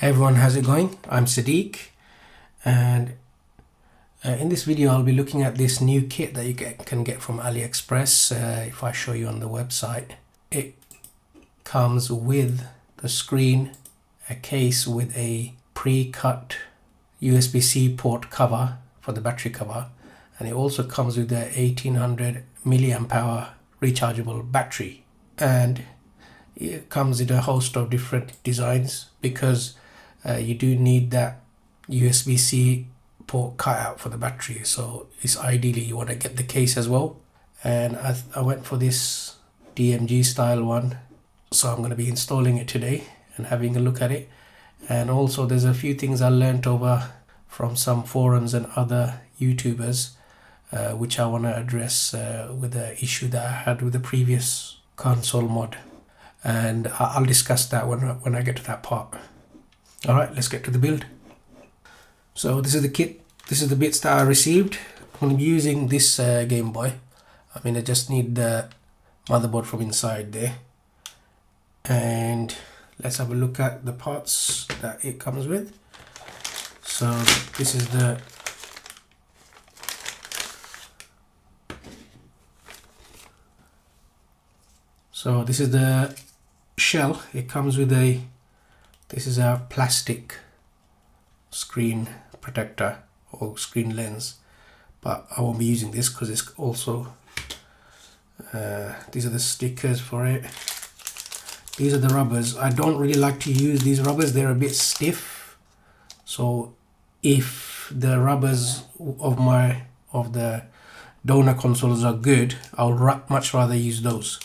Hey everyone, how's it going? I'm Sadiq, and in this video I'll be looking at this new kit that you can get from AliExpress. If I show you on the website, it comes with the screen, a case with a pre-cut USB-C port cover for the battery cover, and it also comes with a 1800 milliamp hour rechargeable battery, and it comes in a host of different designs because you do need that USB-C port cut out for the battery, so it's ideally you want to get the case as well. And I went for this DMG style one, so I'm going to be installing it today and having a look at it. And also there's a few things I learned over from some forums and other YouTubers which I want to address with the issue that I had with the previous console mod, and I'll discuss that when I get to that part. Alright, let's get to the build. So this is the kit, this is the bits that I received. I'm going to be using this GameBoy. I just need the motherboard from inside there. And let's have a look at the parts that it comes with. So this is the shell. It comes with this is a plastic screen protector or screen lens, but I won't be using this because it's also these are the stickers for it. These are the rubbers. I don't really like to use these rubbers, they're a bit stiff, so if the rubbers of the donor consoles are good, I'll much rather use those.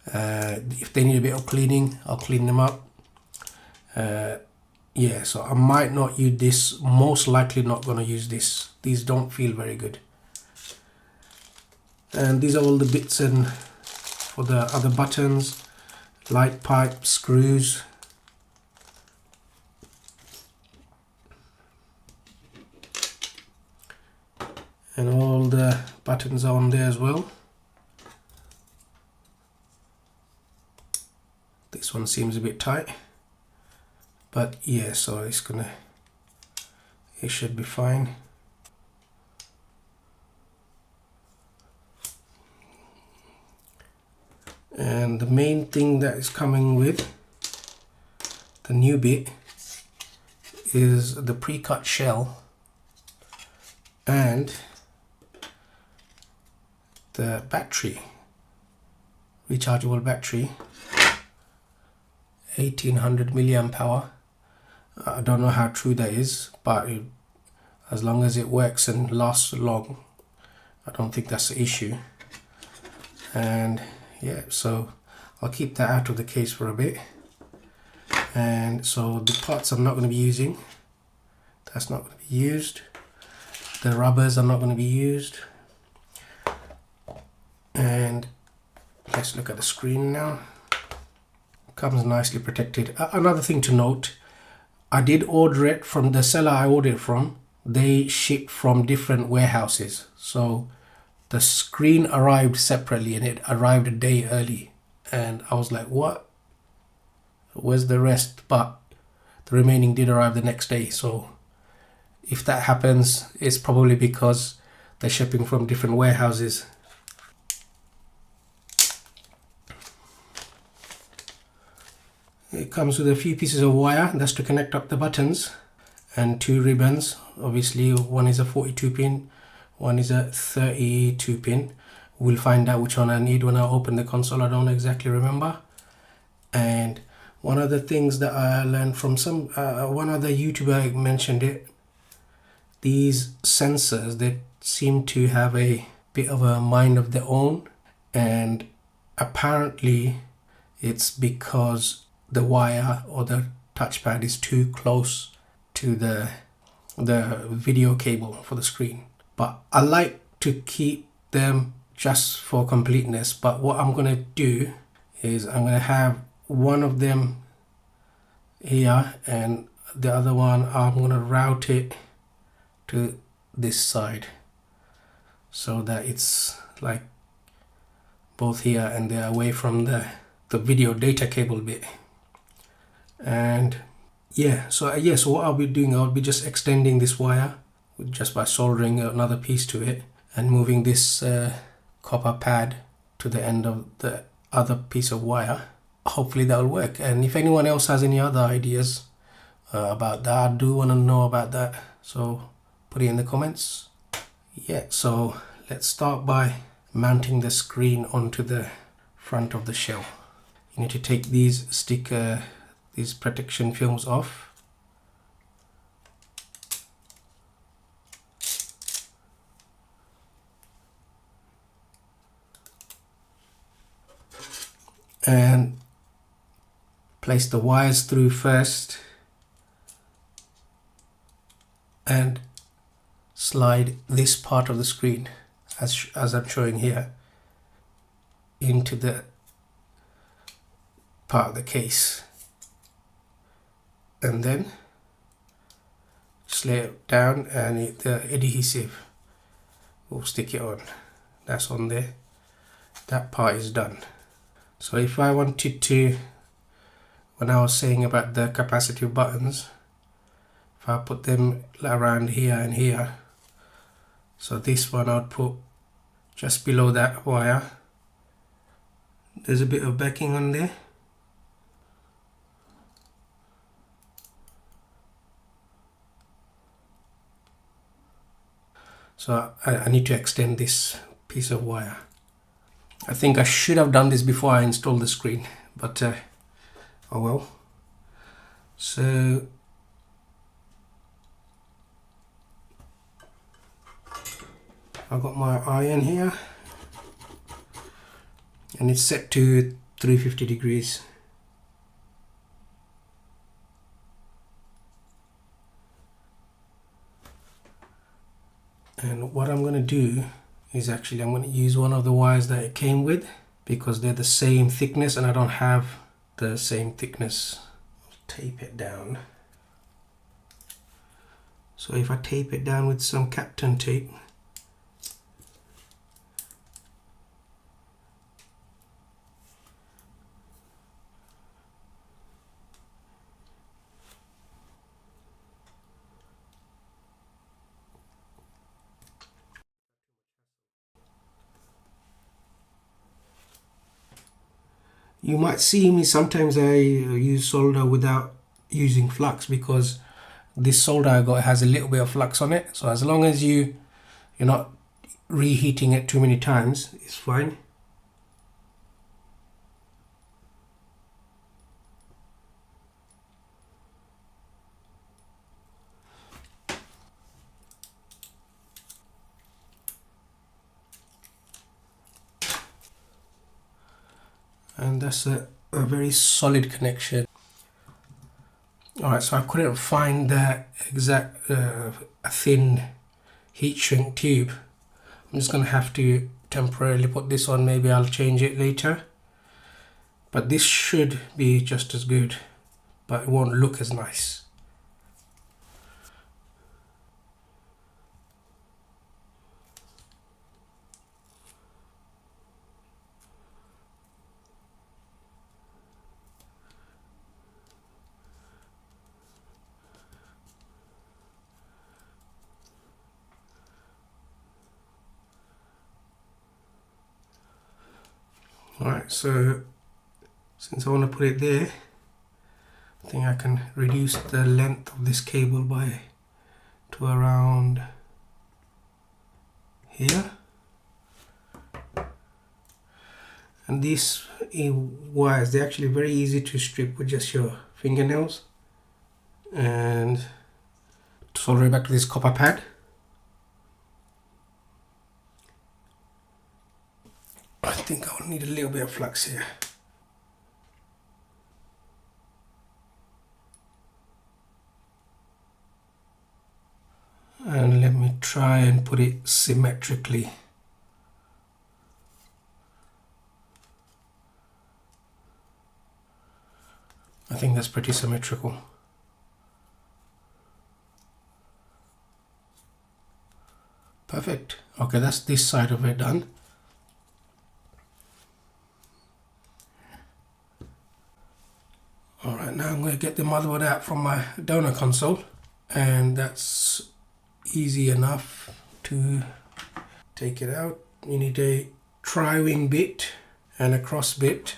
If they need a bit of cleaning, I'll clean them up. Yeah, so I might not use this, most likely not going to use this. These don't feel very good. And these are all the bits and for the other buttons, light pipe, screws. And all the buttons are on there as well. This one seems a bit tight, but yeah, so it should be fine. And the main thing that is coming with the new bit is the pre-cut shell and the battery, rechargeable battery, 1800 milliamp hour. I don't know how true that is, but as long as it works and lasts long, I don't think that's the issue. And yeah, so I'll keep that out of the case for a bit. And so the parts I'm not going to be using, that's not going to be used. The rubbers are not going to be used. And let's look at the screen now. Comes nicely protected. Another thing to note, I did order it from the seller I ordered from. They ship from different warehouses, so the screen arrived separately and it arrived a day early, and I was like, what, where's the rest? But the remaining did arrive the next day. So if that happens, it's probably because they're shipping from different warehouses. It comes with a few pieces of wire, that's to connect up the buttons, and two ribbons. Obviously one is a 42 pin, one is a 32 pin. We'll find out which one I need when I open the console, I don't exactly remember. And one of the things that I learned from one other YouTuber mentioned it, these sensors, they seem to have a bit of a mind of their own, and apparently it's because the wire or the touchpad is too close to the video cable for the screen. But I like to keep them just for completeness. But what I'm going to do is I'm going to have one of them here and the other one I'm going to route it to this side so that it's like both here and there, away from the video data cable bit. And yeah, so so what I'll be doing, I'll be just extending this wire just by soldering another piece to it and moving this copper pad to the end of the other piece of wire. Hopefully that'll work. And if anyone else has any other ideas about that, I do want to know about that, so put it in the comments. Yeah, so let's start by mounting the screen onto the front of the shell. You need to take these these protection films off. And place the wires through first and slide this part of the screen, as I'm showing here, into the part of the case, and then just lay it down and the adhesive will stick it on. That's on there. That part is done. So if I wanted to, when I was saying about the capacitive buttons, if I put them around here and here, so this one I'd put just below that wire. There's a bit of backing on there. So I need to extend this piece of wire. I think I should have done this before I installed the screen, but oh well. So I've got my iron here and it's set to 350 degrees. And what I'm going to do is actually I'm going to use one of the wires that it came with, because they're the same thickness and I don't have the same thickness. Tape it down. So if I tape it down with some Kapton tape, you might see me sometimes I use solder without using flux, because this solder I got has a little bit of flux on it. So as long as you're not reheating it too many times, it's fine. And that's a very solid connection. Alright, so I couldn't find the exact thin heat shrink tube. I'm just going to have to temporarily put this on. Maybe I'll change it later. But this should be just as good, but it won't look as nice. Alright, so since I want to put it there, I think I can reduce the length of this cable to around here. And these wires, they're actually very easy to strip with just your fingernails. And solder it back to this copper pad. I think I will need a little bit of flux here. And let me try and put it symmetrically. I think that's pretty symmetrical. Perfect. Okay, that's this side of it done. Alright, now I'm going to get the motherboard out from my donor console, and that's easy enough to take it out. You need a tri-wing bit and a cross bit.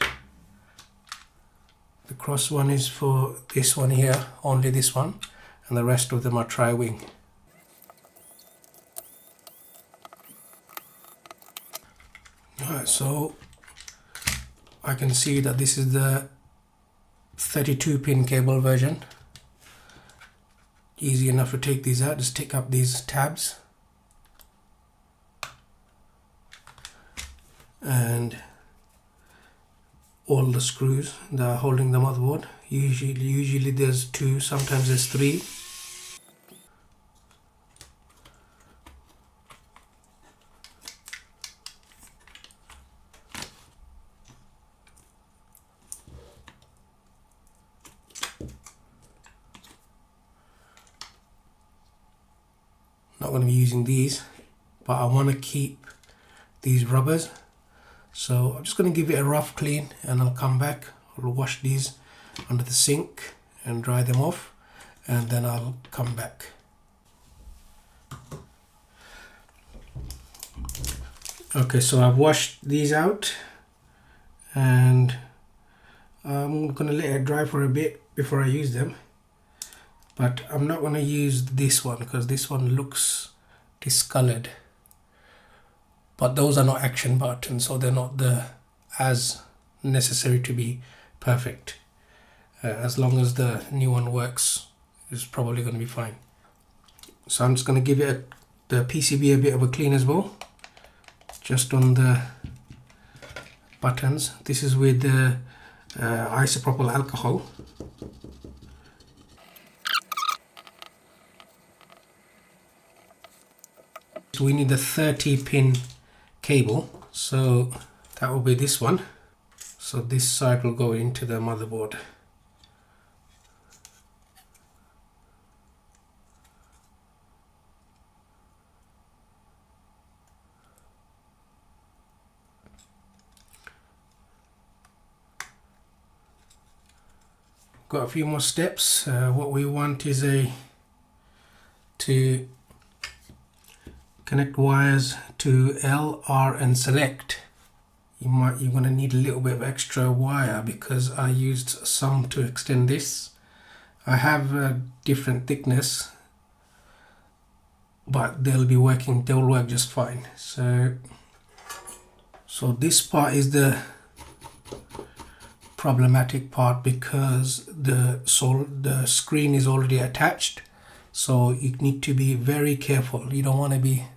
The cross one is for this one here, only this one, and the rest of them are tri-wing. Alright, so I can see that this is the 32 pin cable version. Easy enough to take these out, just take up these tabs and all the screws that are holding the motherboard. Usually there's 2, sometimes there's 3. Not going to be using these, but I want to keep these rubbers. So I'm just going to give it a rough clean and I'll come back. I'll wash these under the sink and dry them off, and then I'll come back. Okay, so I've washed these out and I'm going to let it dry for a bit before I use them. But I'm not going to use this one because this one looks discolored. But those are not action buttons, so they're not as necessary to be perfect. As long as the new one works, it's probably going to be fine. So I'm just going to give it the PCB a bit of a clean as well, just on the buttons. This is with the isopropyl alcohol. So we need the 30 pin cable, so that will be this one. So this side will go into the motherboard. Got a few more steps. What we want is to connect wires to L, R and select. You're going to need a little bit of extra wire because I used some to extend this. I have a different thickness, but they'll work just fine. So this part is the problematic part because the screen is already attached. So you need to be very careful. You don't want to be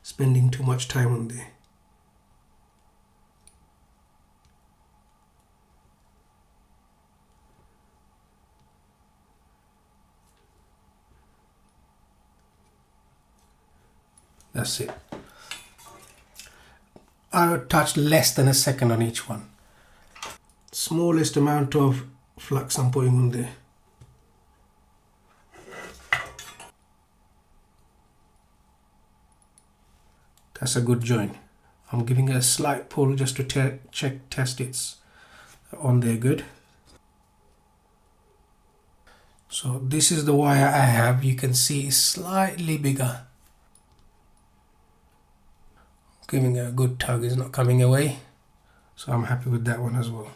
spending too much time on there. That's it. I would touch less than a second on each one. Smallest amount of flux I'm putting on there. That's a good join. I'm giving it a slight pull just to test it's on there good. So this is the wire I have. You can see it's slightly bigger. Giving it a good tug, it's not coming away. So I'm happy with that one as well.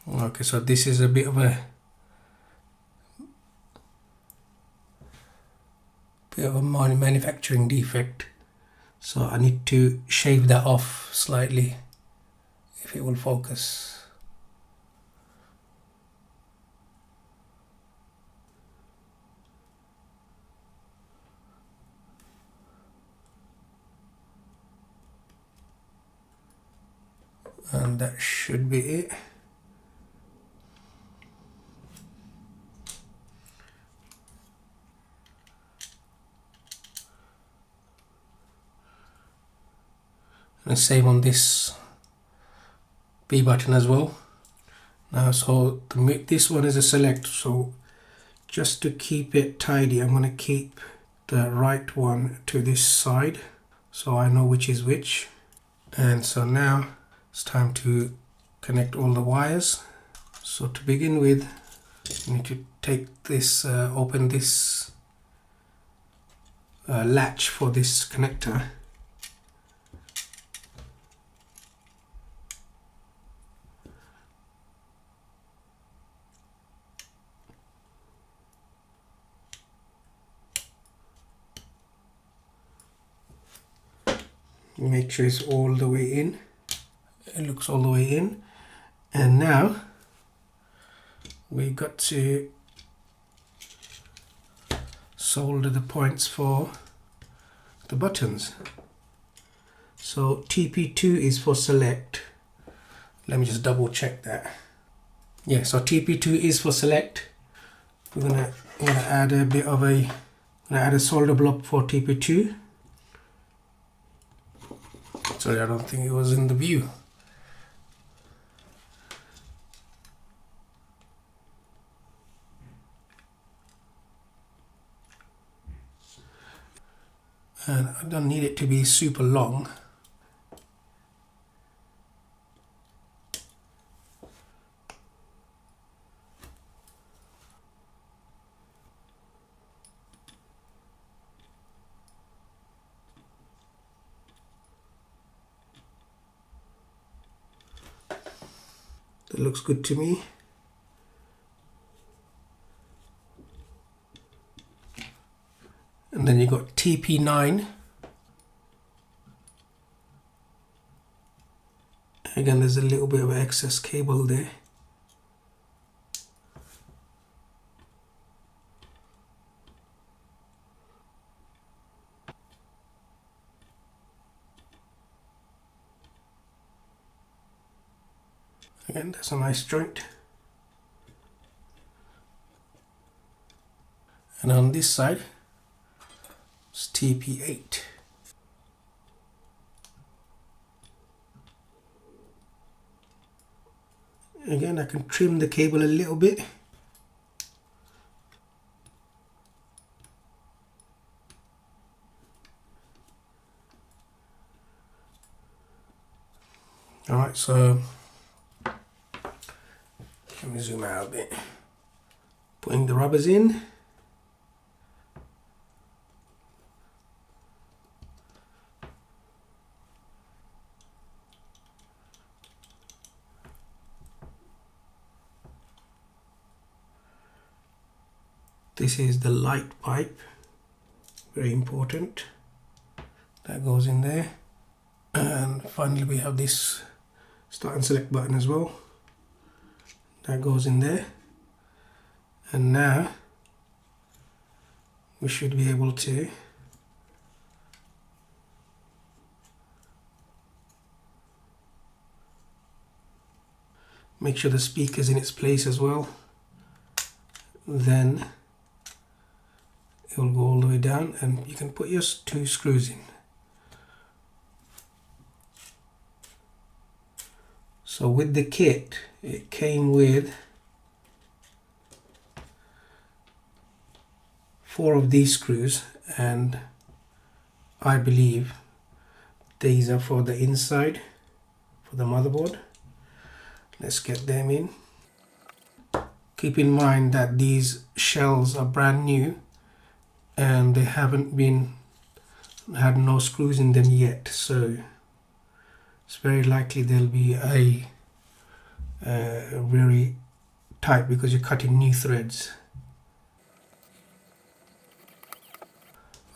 Okay, so this is a bit of a manufacturing defect. So I need to shave that off slightly if it will focus. And that should be it. And same on this B button as well. Now, so this one is a select, so just to keep it tidy, I'm going to keep the right one to this side so I know which is which. And so now it's time to connect all the wires. So to begin with, you need to take this, open this latch for this connector. Make sure it's all the way in. It looks all the way in. And now we got to solder the points for the buttons. So TP2 is for select. Let me just double check that. Yeah, so TP2 is for select. We're gonna add a bit of a, add a solder block for TP2. Sorry, I don't think it was in the view. And I don't need it to be super long. That looks good to me. And then you got TP9. Again, there's a little bit of excess cable there. Again, that's a nice joint. And on this side, it's TP8. Again, I can trim the cable a little bit. Alright, so let me zoom out a bit. Putting the rubbers in. This is the light pipe, very important. That goes in there. And finally we have this start and select button as well. That goes in there. And now we should be able to make sure the speaker's in its place as well. Then it will go all the way down and you can put your 2 screws in. So with the kit, it came with 4 of these screws, and I believe these are for the inside, for the motherboard. Let's get them in. Keep in mind that these shells are brand new and they haven't had no screws in them yet, so it's very likely they'll be a very tight because you're cutting new threads.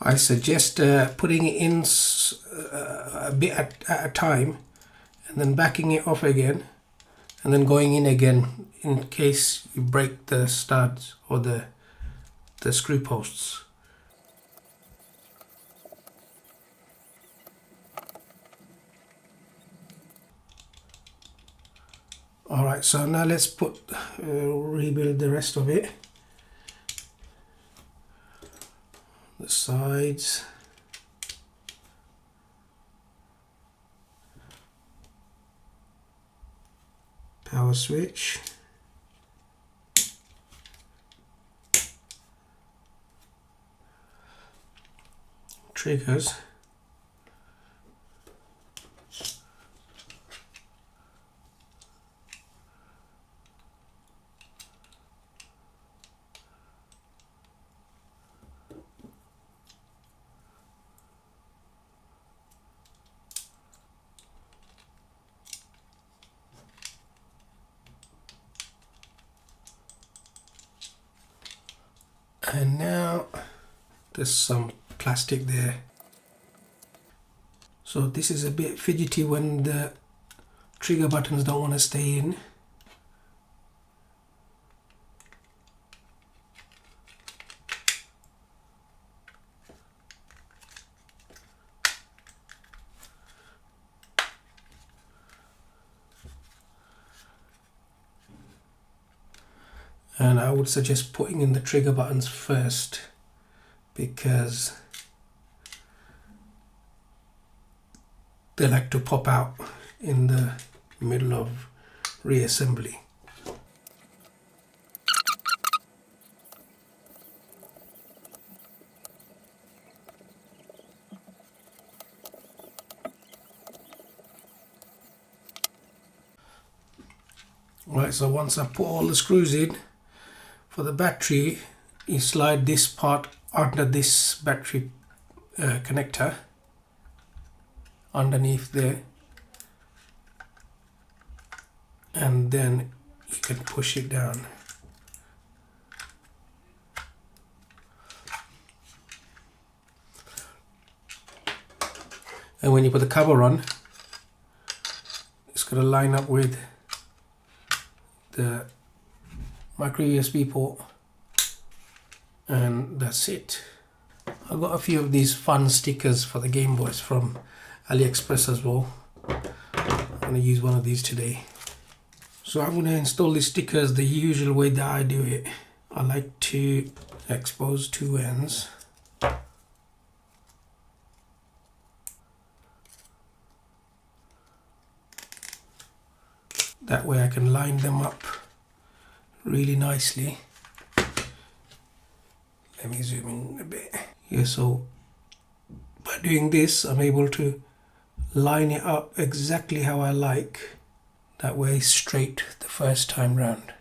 I suggest putting it in a bit at a time and then backing it off again and then going in again in case you break the studs or the screw posts. Alright, so now let's rebuild the rest of it. The sides. Power switch. Triggers. And now there's some plastic there. So this is a bit fidgety when the trigger buttons don't want to stay in. And I would suggest putting in the trigger buttons first, because they like to pop out in the middle of reassembly. Right, so once I put all the screws in, for the battery, you slide this part under this battery connector underneath there, and then you can push it down. And when you put the cover on, it's going to line up with the micro USB port, and that's it. I got a few of these fun stickers for the Game Boys from AliExpress as well. I'm going to use one of these today. So I'm going to install these stickers the usual way that I do it. I like to expose two ends. That way I can line them up really nicely. Let me zoom in a bit. Yeah, so by doing this, I'm able to line it up exactly how I like. That way straight the first time round.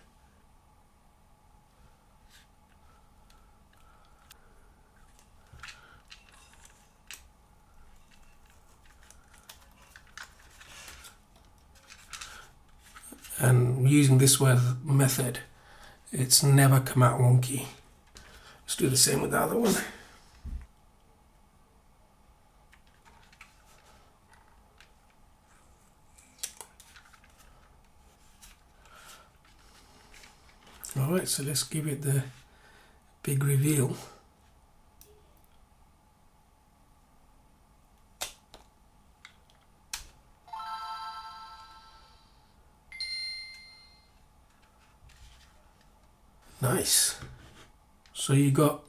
And using this method, it's never come out wonky. Let's do the same with the other one. Alright, so let's give it the big reveal. Nice. So you got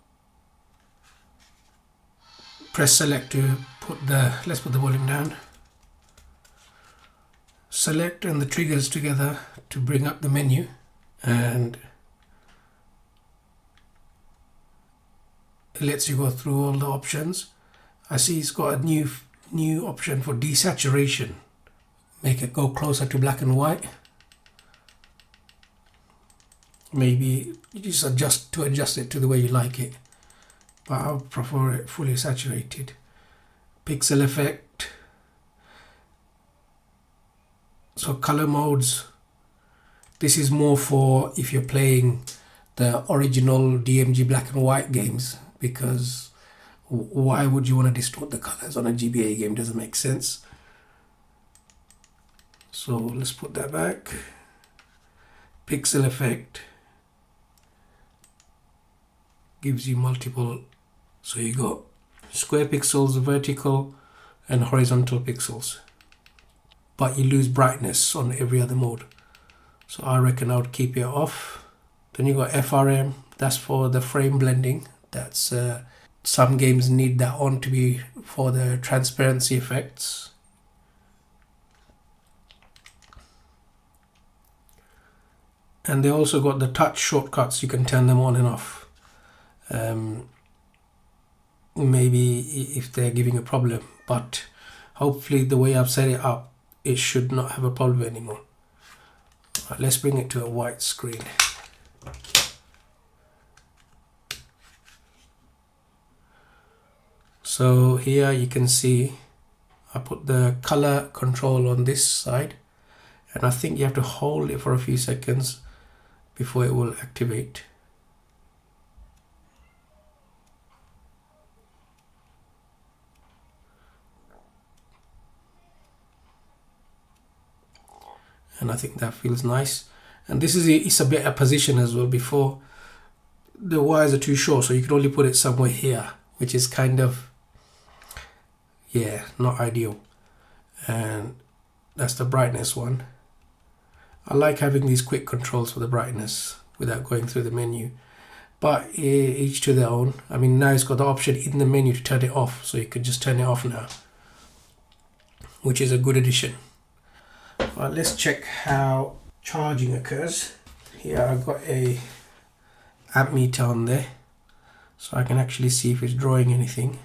press select to put the, let's put the volume down. Select and the triggers together to bring up the menu, and it lets you go through all the options. I see it's got a new option for desaturation. Make it go closer to black and white. Maybe you just adjust it to the way you like it, but I would prefer it fully saturated. Pixel effect. So color modes. This is more for if you're playing the original DMG black and white games, because why would you want to distort the colors on a GBA game? Doesn't make sense. So let's put that back. Pixel effect gives you multiple, so you got square pixels, vertical and horizontal pixels, but you lose brightness on every other mode. So I reckon I would keep it off. Then you got FRM, that's for the frame blending. That's some games need that on to be for the transparency effects. And they also got the touch shortcuts, you can turn them on and off. Maybe if they're giving a problem, but hopefully the way I've set it up, it should not have a problem anymore. Right, let's bring it to a white screen. So here you can see I put the color control on this side, and I think you have to hold it for a few seconds before it will activate. and I think that feels nice. And this is it's a better position as well. Before, the wires are too short, so you can only put it somewhere here, which is kind of, yeah, not ideal. And that's the brightness one. I like having these quick controls for the brightness without going through the menu, but each to their own. I mean, now it's got the option in the menu to turn it off, so you can just turn it off now, which is a good addition. Right, let's check how charging occurs. Here I've got a amp meter on there, so I can actually see if it's drawing anything,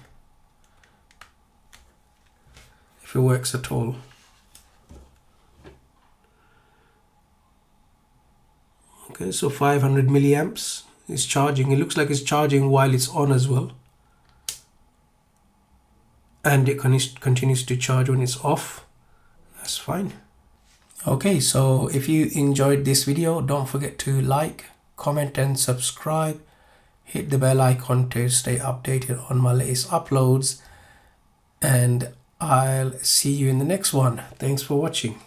if it works at all. Okay, so 500 milliamps is charging. It looks like it's charging while it's on as well, and it continues to charge when it's off. That's fine. Okay, so if you enjoyed this video, don't forget to like, comment and subscribe. Hit the bell icon to stay updated on my latest uploads, and I'll see you in the next one. Thanks for watching.